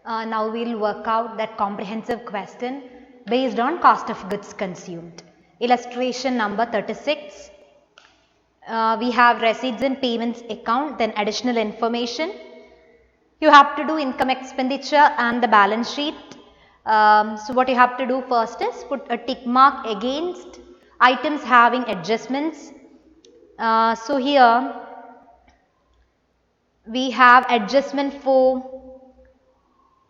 Now we will work out that comprehensive question based on cost of goods consumed. Illustration number 36. We have receipts and payments account, then additional information. You have to do income expenditure and the balance sheet. So what you have to do first is put a tick mark against items having adjustments. So here we have adjustment for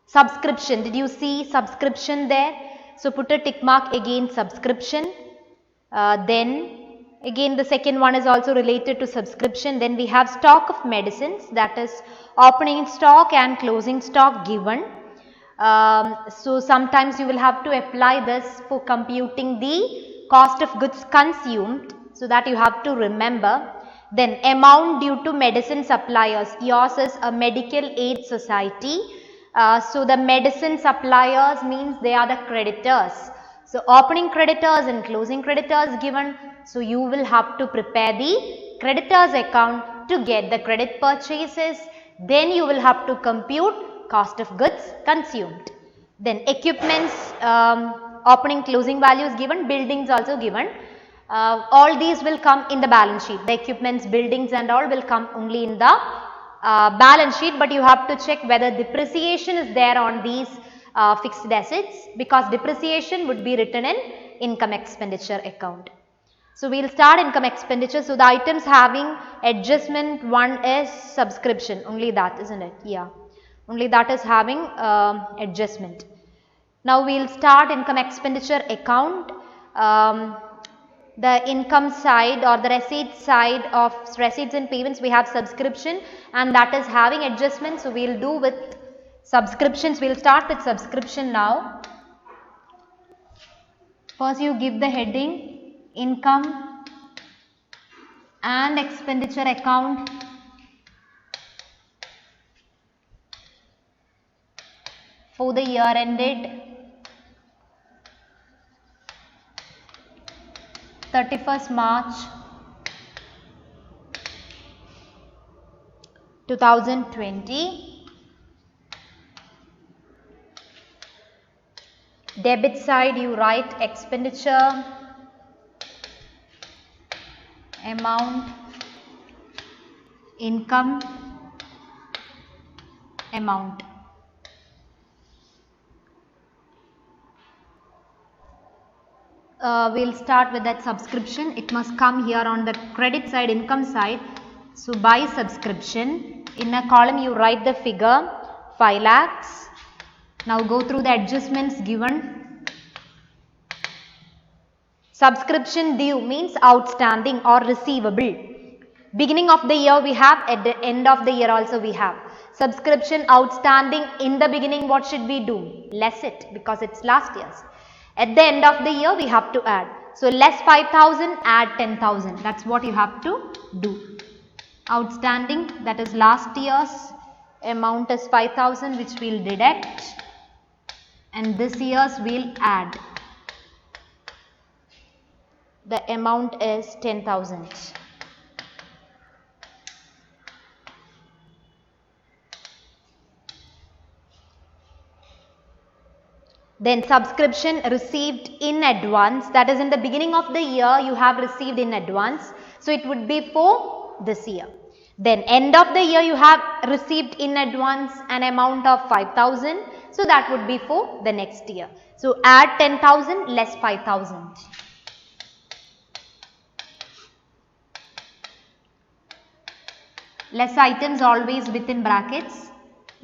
subscription. Did you see subscription there? So put a tick mark against subscription. Then again the second one is also related to subscription. Then we have stock of medicines, that is opening stock and closing stock given. So sometimes you will have to apply this for computing the cost of goods consumed, so that you have to remember. Then amount due to medicine suppliers. Yours is a medical aid society. So the medicine suppliers means they are the creditors. So opening creditors and closing creditors given. So you will have to prepare the creditors account to get the credit purchases. Then you will have to compute cost of goods consumed. Then equipments, opening closing values given, buildings also given. All these will come in the balance sheet. The equipments, buildings and all will come only in the balance sheet, but you have to check whether depreciation is there on these fixed assets, because depreciation would be written in income expenditure account. So we will start income expenditure. So the items having adjustment, one is subscription, only that, isn't it? Yeah, only that is having adjustment. Now we will start income expenditure account. The income side or the receipt side of receipts and payments, we have subscription and that is having adjustment. So we will do with subscriptions. We will start with subscription now. First you give the heading income and expenditure account. For the year ended 31st March 2020. Debit side you write expenditure, amount, income, amount. We'll start with that subscription. It must come here on the credit side, income side. So by subscription, in a column you write the figure 5 lakhs. Now go through the adjustments given. Subscription due means outstanding or receivable. Beginning of the year we have, at the end of the year also we have. Subscription outstanding in the beginning, what should we do? Less it, because it's last year's. At the end of the year we have to add. So less 5,000, add 10,000. That's what you have to do. Outstanding, that is last year's amount is 5,000, which we will deduct, and this year's we will add. The amount is 10,000. Then subscription received in advance, that is in the beginning of the year you have received in advance. So it would be for this year. Then end of the year you have received in advance an amount of 5,000. So that would be for the next year. So add 10,000 less 5,000. Less items always within brackets.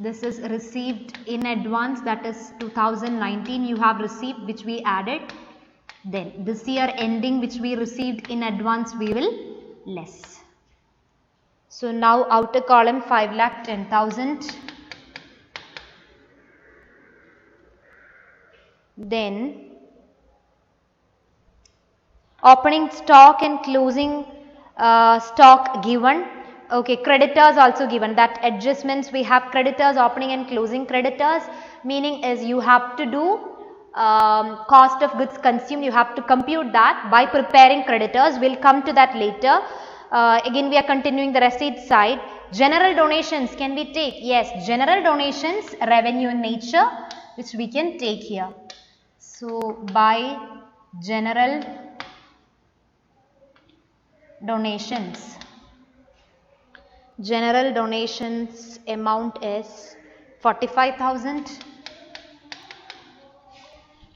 This is received in advance, that is 2019 you have received, which we added. Then this year ending, which we received in advance, we will less. So now outer column 5,10,000. Then opening stock and closing stock given. Okay, creditors also given. That adjustments we have creditors, opening and closing creditors, meaning is you have to do cost of goods consumed, you have to compute that by preparing creditors. We'll come to that later. Again we are continuing the receipt side. General donations, can we take? Yes, general donations, revenue in nature, which we can take here. So, by general donations, general donations amount is 45,000.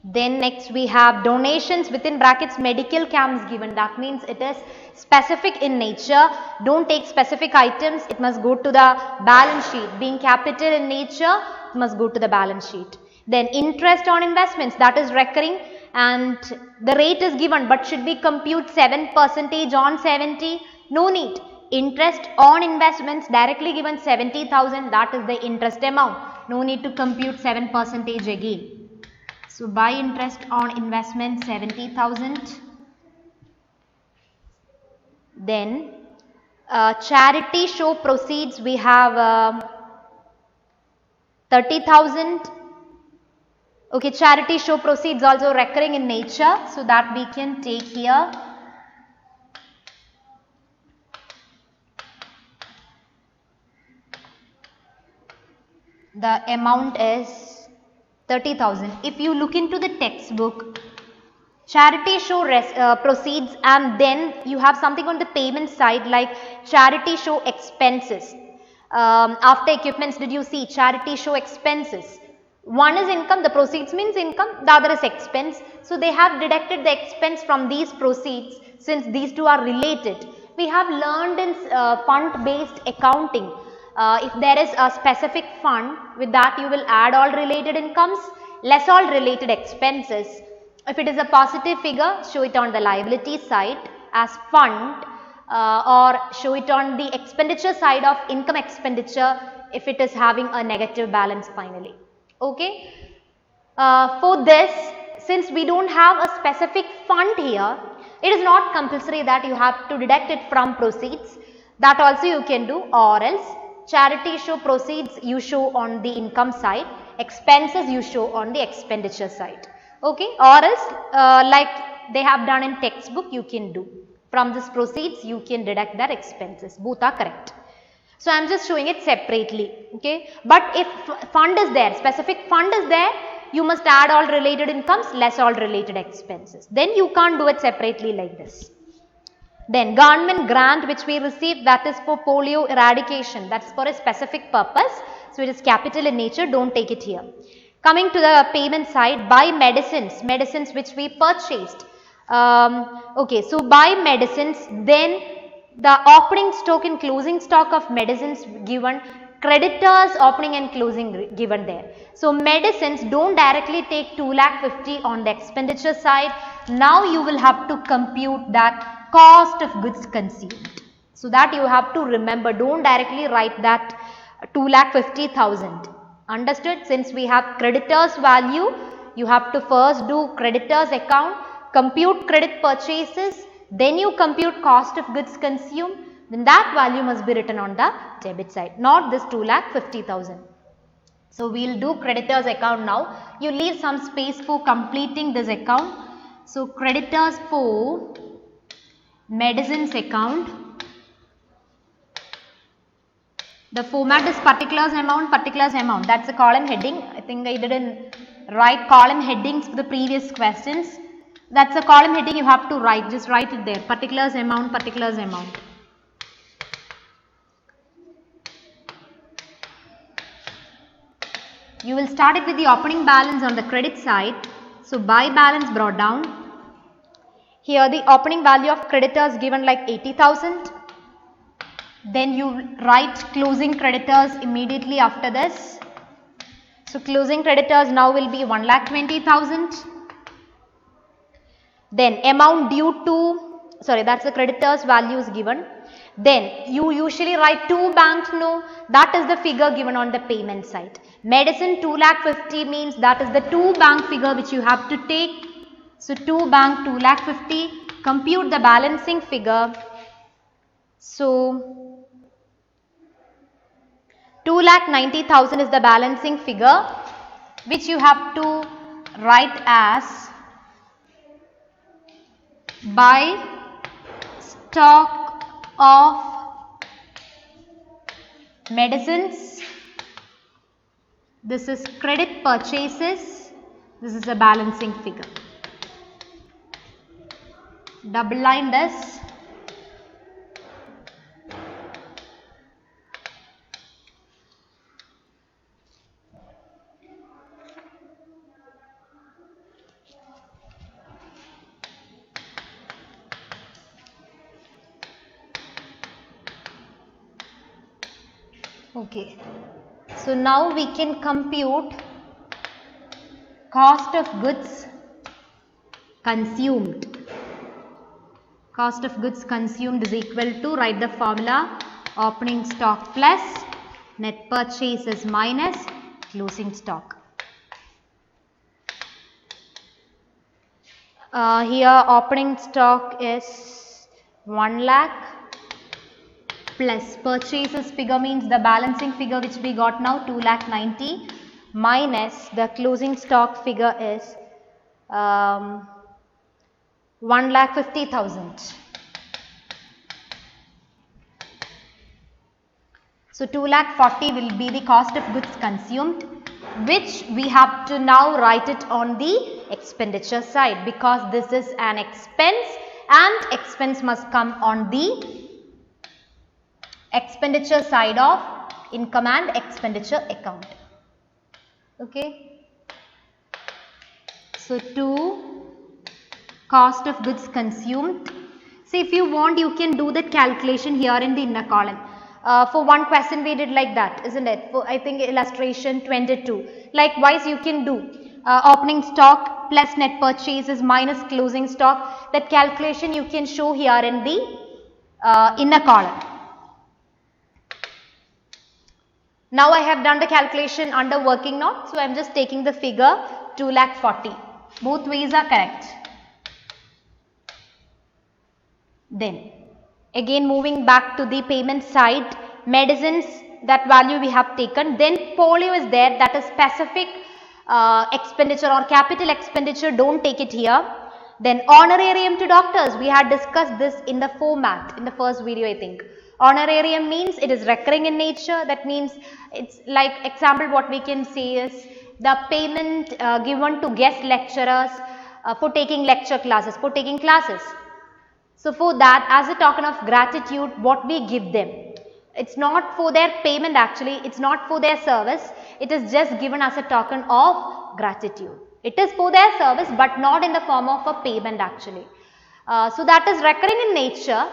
Then next we have donations within brackets medical camps given. That means it is specific in nature. Don't take specific items. It must go to the balance sheet. Being capital in nature, it must go to the balance sheet. Then interest on investments, that is recurring, and the rate is given, but should we compute 7% on 70? No need. Interest on investments directly given 70,000, that is the interest amount. No need to compute 7% again. So, by interest on investment 70,000. Then charity show proceeds, we have 30,000. Okay, charity show proceeds also recurring in nature, so that we can take here. The amount is 30,000. If you look into the textbook, charity show proceeds, and then you have something on the payment side like charity show expenses. After equipments, did you see charity show expenses? One is income, the proceeds means income, the other is expense. So, they have deducted the expense from these proceeds since these two are related. We have learned in fund based accounting. If there is a specific fund, with that you will add all related incomes, less all related expenses. If it is a positive figure, show it on the liability side as fund, or show it on the expenditure side of income expenditure if it is having a negative balance finally. Okay. For this, since we don't have a specific fund here, it is not compulsory that you have to deduct it from proceeds. That also you can do, or else charity show proceeds you show on the income side, expenses you show on the expenditure side. Okay, or else like they have done in textbook, you can do. From this proceeds you can deduct their expenses. Both are correct. So, I am just showing it separately. Okay, but if fund is there, specific fund is there, you must add all related incomes, less all related expenses. Then you can't do it separately like this. Then government grant which we received, that is for polio eradication, that is for a specific purpose. So, it is capital in nature, don't take it here. Coming to the payment side, buy medicines, medicines which we purchased. Okay, so buy medicines, then the opening stock and closing stock of medicines given, creditors opening and closing given there. So, medicines don't directly take 2,50,000 on the expenditure side. Now, you will have to compute that cost of goods consumed. So, that you have to remember, don't directly write that 2,50,000. Understood? Since we have creditors value, you have to first do creditors account, compute credit purchases, then you compute cost of goods consumed, then that value must be written on the debit side, not this 2,50,000. So, we will do creditors account now. You leave some space for completing this account. So, creditors for medicines account. The format is particulars amount, that is a column heading. I think I didn't write column headings for the previous questions. That is a column heading you have to write, just write it there, particulars amount, particulars amount. You will start it with the opening balance on the credit side. So, buy balance brought down. Here the opening value of creditors given like 80,000. Then you write closing creditors immediately after this. So, closing creditors now will be 1,20,000. Then amount due to, sorry, that is the creditors values given. Then you usually write 2 bank no, that is the figure given on the payment side. Medicine 2,50,000 means that is the 2 bank figure which you have to take. So, 2 bank 2,50,000, compute the balancing figure. So, 2,90,000 is the balancing figure which you have to write as buy stock of medicines, this is credit purchases, this is a balancing figure. Double lined is okay. So now we can compute cost of goods consumed. Cost of goods consumed is equal to, write the formula, opening stock plus net purchases minus closing stock. Here opening stock is 1 lakh plus purchases figure means the balancing figure which we got now 2,90,000 minus the closing stock figure is 1,50,000. So 2,40,000 will be the cost of goods consumed, which we have to now write it on the expenditure side because this is an expense and expense must come on the expenditure side of income and expenditure account. Okay. So 2 cost of goods consumed. See, if you want you can do that calculation here in the inner column. For one question we did like that, isn't it? For I think illustration 22. Likewise you can do opening stock plus net purchases minus closing stock. That calculation you can show here in the inner column. Now I have done the calculation under working note, so I am just taking the figure 2,40,000. Both ways are correct. Then again moving back to the payment side, medicines, that value we have taken. Then polio is there, that is specific expenditure or capital expenditure, don't take it here. Then honorarium to doctors, we had discussed this in the format in the first video I think. Honorarium means it is recurring in nature, that means it's like example what we can say is the payment given to guest lecturers for taking lecture classes, for taking classes. So for that, as a token of gratitude, what we give them, it's not for their payment actually, it's not for their service, it is just given as a token of gratitude. It is for their service but not in the form of a payment actually. So that is recurring in nature.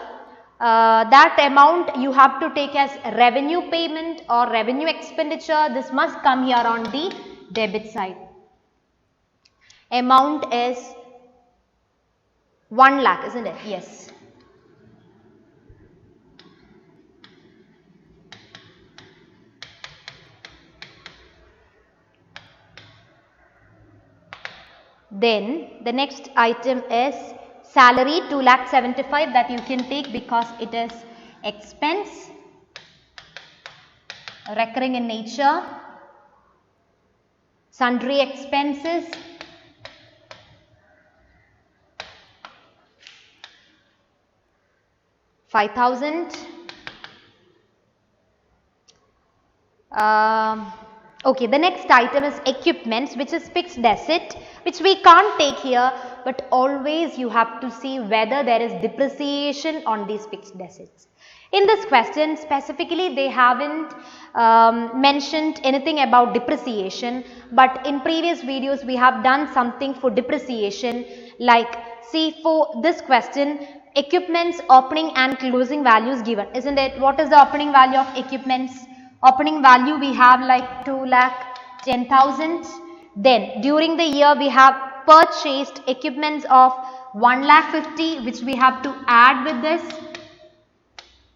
That amount you have to take as revenue payment or revenue expenditure. This must come here on the debit side. Amount is 1 lakh, isn't it? Yes. Then the next item is salary 2,75,000, that you can take because it is expense, recurring in nature. Sundry expenses, $5,000. Okay, the next item is equipments, which is fixed asset, which we can't take here, but always you have to see whether there is depreciation on these fixed assets. In this question specifically they haven't mentioned anything about depreciation, but in previous videos we have done something for depreciation. Like see, for this question equipments opening and closing values given, isn't it? What is the opening value of equipments? Opening value we have like 2,10,000. Then during the year we have purchased equipments of 1,50,000, which we have to add with this.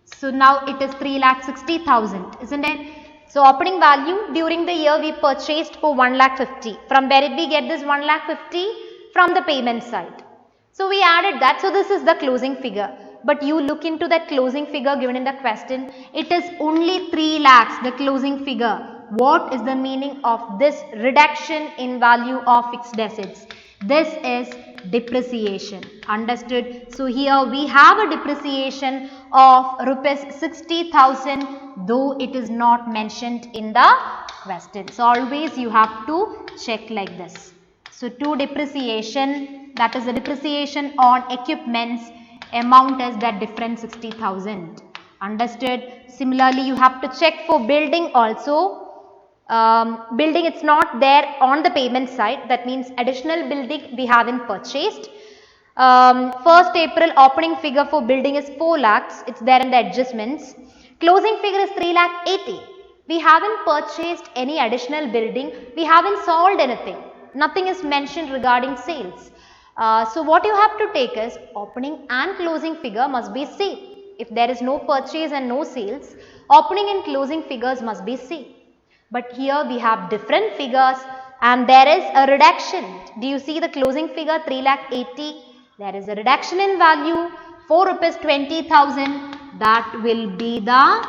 So now it is 3,60,000, isn't it? So opening value during the year we purchased for 1,50,000. From where did we get this 1,50,000? From the payment side. So we added that. So this is the closing figure. But you look into that closing figure given in the question. It is only 3 lakhs, the closing figure. What is the meaning of this reduction in value of fixed assets? This is depreciation. Understood? So here we have a depreciation of rupees 60,000, though it is not mentioned in the question. So always you have to check like this. So to depreciation, that is the depreciation on equipments, amount is that difference 60,000. Understood? Similarly, you have to check for building also. Building, it's not there on the payment side. That means additional building we haven't purchased. 1st April opening figure for building is 4 lakhs. It's there in the adjustments. Closing figure is 3 lakh 80. We haven't purchased any additional building. We haven't sold anything. Nothing is mentioned regarding sales. So what you have to take is opening and closing figure must be same. If there is no purchase and no sales, opening and closing figures must be same. But here we have different figures and there is a reduction. Do you see the closing figure 3 lakh 80? There is a reduction in value for rupees 20,000. That will be the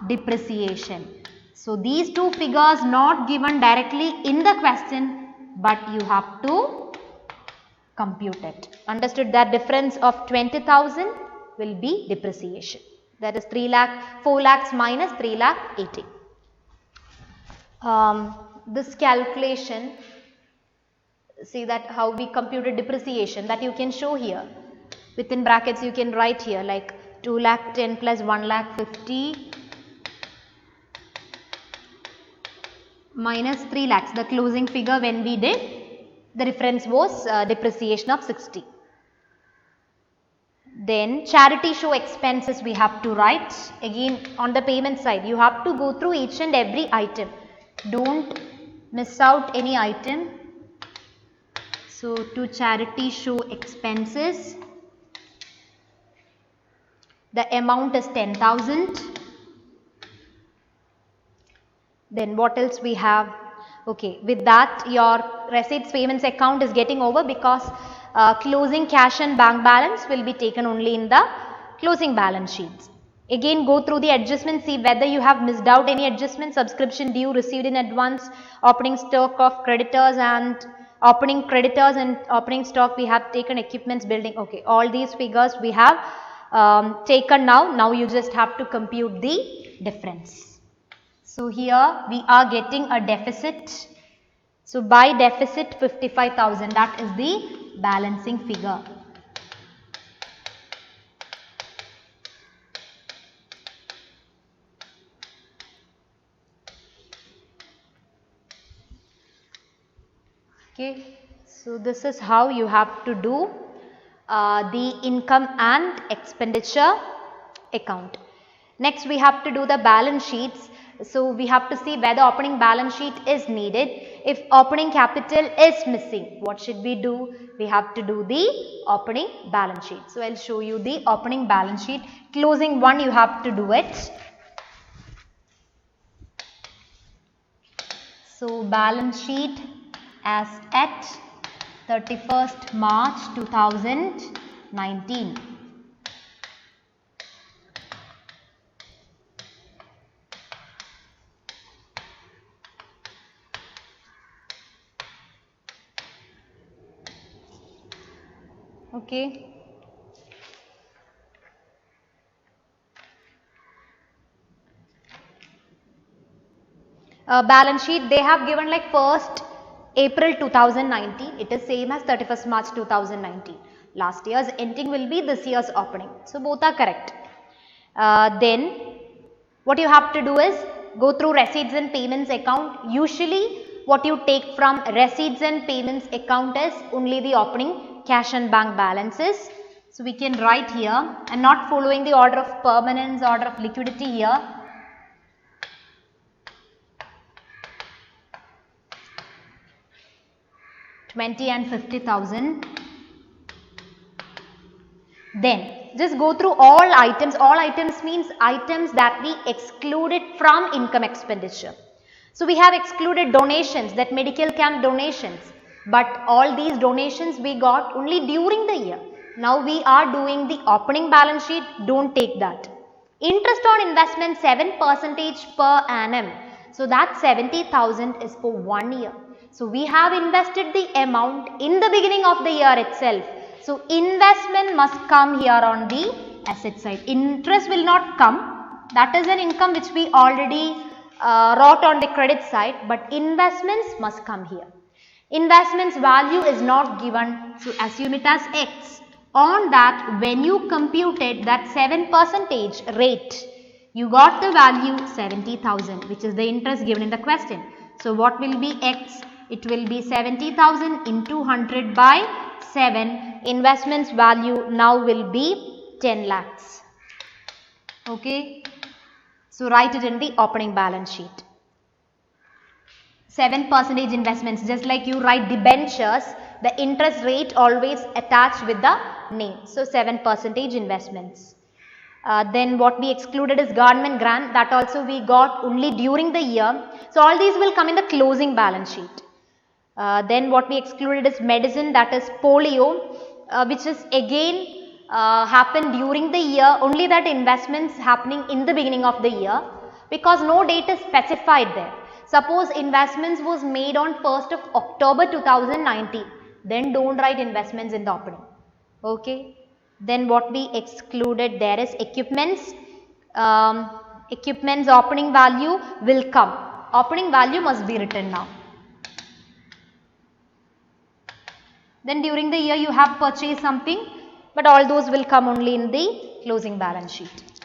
depreciation. So these two figures not given directly in the question, but you have to compute it. Understood? That difference of 20,000 will be depreciation. That is 4 lakhs minus 3 lakh 80. This calculation, see that how we computed depreciation, that you can show here. Within brackets you can write here like 2 lakh 10 plus 1 lakh 50 minus 3 lakhs. The closing figure when we did, the reference was depreciation of 60. Then charity show expenses we have to write. Again on the payment side, you have to go through each and every item. Don't miss out any item. So to charity show expenses, the amount is 10,000. Then what else we have? Okay, with that your receipts payments account is getting over because closing cash and bank balance will be taken only in the closing balance sheets. Again go through the adjustments, see whether you have missed out any adjustment, subscription due received in advance, opening stock of creditors and opening stock we have taken, equipments building. Okay, all these figures we have taken now. Now you just have to compute the difference. So here we are getting a deficit. So by deficit 55,000, that is the balancing figure. Okay, so this is how you have to do the income and expenditure account. Next we have to do the balance sheets. So we have to see whether opening balance sheet is needed. If opening capital is missing, what should we do? We have to do the opening balance sheet. So I'll show you the opening balance sheet. Closing one you have to do it. So balance sheet as at 31st March 2019. Okay. Balance sheet they have given like 1st April 2019. It is same as 31st March 2019. Last year's ending will be this year's opening. So both are correct. Then what you have to do is go through receipts and payments account. Usually what you take from receipts and payments account is only the opening cash and bank balances. So we can write here and not following the order of permanence, order of liquidity here. $20,000 and $50,000. Then just go through all items. All items means items that we excluded from income expenditure. So we have excluded donations, that medical camp donations, but all these donations we got only during the year. Now we are doing the opening balance sheet, don't take that. Interest on investment 7% per annum. So that 70,000 is for 1 year. So we have invested the amount in the beginning of the year itself. So investment must come here on the asset side. Interest will not come. That is an income which we already wrote on the credit side, but investments must come here. Investments value is not given, so assume it as X. On that, when you computed that 7% rate, you got the value 70,000, which is the interest given in the question. So what will be X? It will be 70,000 into 100 by 7. Investments value now will be 10 lakhs. Okay. So write it in the opening balance sheet. 7% investments, just like you write debentures, the interest rate always attached with the name. So 7% investments. Then what we excluded is government grant, that also we got only during the year. So all these will come in the closing balance sheet. Then what we excluded is medicine, that is polio, which is again happened during the year, only that investments happening in the beginning of the year, because no date is specified there. Suppose investments was made on 1st of October 2019, then don't write investments in the opening. Okay. Then what we excluded there is equipments. Equipments opening value will come. Opening value must be written now. Then during the year you have purchased something, but all those will come only in the closing balance sheet.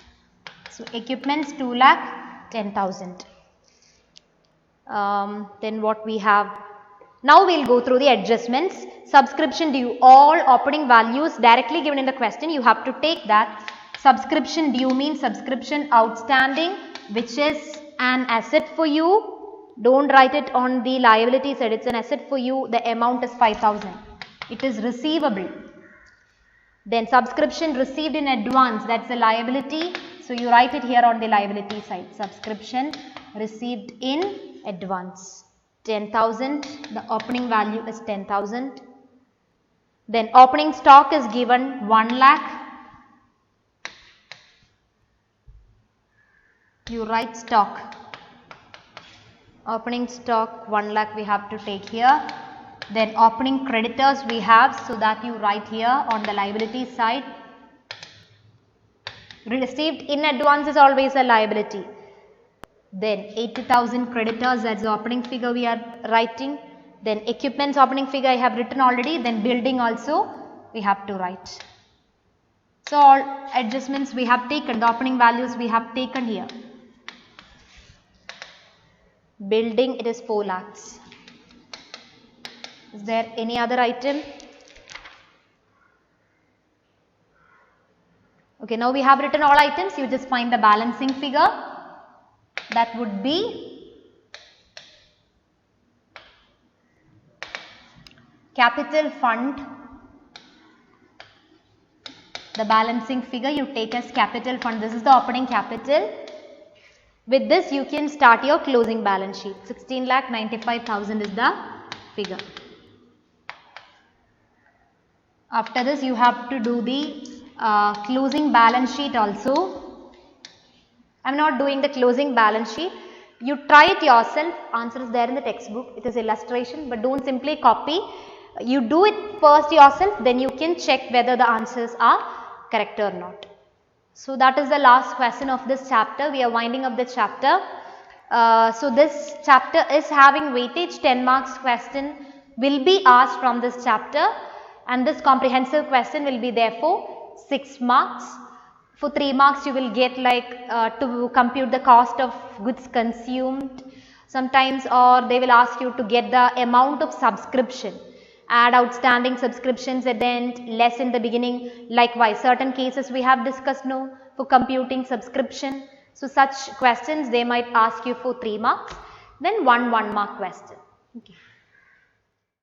So equipments 2,10,000. Then what we have, now we will go through the adjustments. Subscription due, all opening values directly given in the question, you have to take that. Subscription due means subscription outstanding, which is an asset for you. Don't write it on the liability side, it's an asset for you. The amount is 5,000. It is receivable. Then subscription received in advance, that's the liability. So you write it here on the liability side. Subscription received in advance, 10,000. The opening value is 10,000. Then opening stock is given 1 lakh. You write stock. Opening stock 1 lakh we have to take here. Then opening creditors we have, so that you write here on the liability side. Received in advance is always a liability. Then 80,000 creditors, that's the opening figure we are writing. Then equipments opening figure I have written already. Then building also we have to write. So all adjustments we have taken, the opening values we have taken here. Building, it is 4 lakhs. Is there any other item? Okay, now we have written all items. You just find the balancing figure. That would be capital fund. The balancing figure you take as capital fund. This is the opening capital. With this you can start your closing balance sheet. 16,95,000 is the figure. After this you have to do the closing balance sheet also. I am not doing the closing balance sheet. You try it yourself. Answer is there in the textbook. It is illustration, but don't simply copy. You do it first yourself, then you can check whether the answers are correct or not. So that is the last question of this chapter. We are winding up the chapter. So this chapter is having weightage. 10 marks question will be asked from this chapter, and this comprehensive question will be there for 6 marks. For 3 marks you will get like to compute the cost of goods consumed sometimes, or they will ask you to get the amount of subscription. Add outstanding subscriptions at the end, less in the beginning. Likewise, certain cases we have discussed now for computing subscription. So such questions they might ask you for 3 marks. Then 1 mark question. Okay.